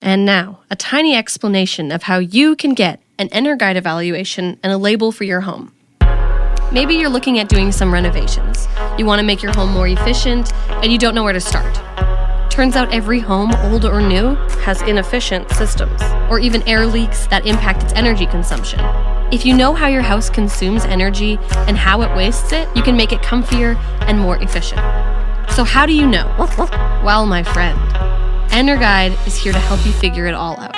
And now, a tiny explanation of how you can get an EnerGuide evaluation and a label for your home. Maybe you're looking at doing some renovations. You want to make your home more efficient, and you don't know where to start. Turns out every home, old or new, has inefficient systems, or even air leaks that impact its energy consumption. If you know how your house consumes energy and how it wastes it, you can make it comfier and more efficient. So how do you know? Well, my friend, EnerGuide is here to help you figure it all out.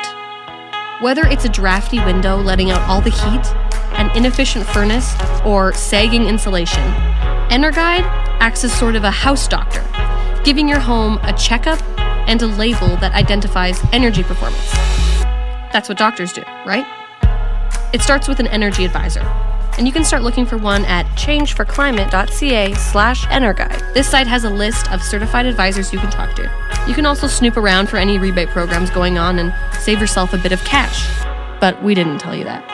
Whether it's a drafty window letting out all the heat, an inefficient furnace, or sagging insulation, EnerGuide acts as sort of a house doctor, giving your home a checkup and a label that identifies energy performance. That's what doctors do, right? It starts with an energy advisor, and you can start looking for one at ChangeForClimate.ca/EnerGuide. This site has a list of certified advisors you can talk to. You can also snoop around for any rebate programs going on and save yourself a bit of cash. But we didn't tell you that.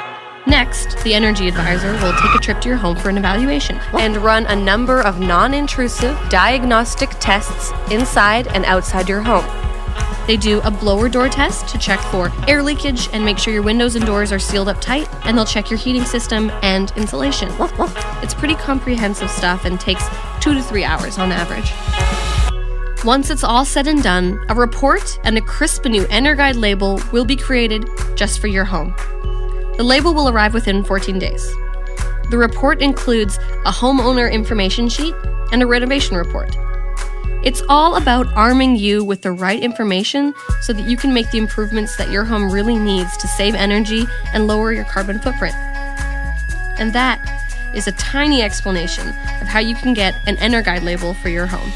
Next, the energy advisor will take a trip to your home for an evaluation and run a number of non-intrusive diagnostic tests inside and outside your home. They do a blower door test to check for air leakage and make sure your windows and doors are sealed up tight, and they'll check your heating system and insulation. It's pretty comprehensive stuff and takes 2 to 3 hours on average. Once it's all said and done, a report and a crisp new EnerGuide label will be created just for your home. The label will arrive within 14 days. The report includes a homeowner information sheet and a renovation report. It's all about arming you with the right information so that you can make the improvements that your home really needs to save energy and lower your carbon footprint. And that is a tiny explanation of how you can get an EnerGuide label for your home.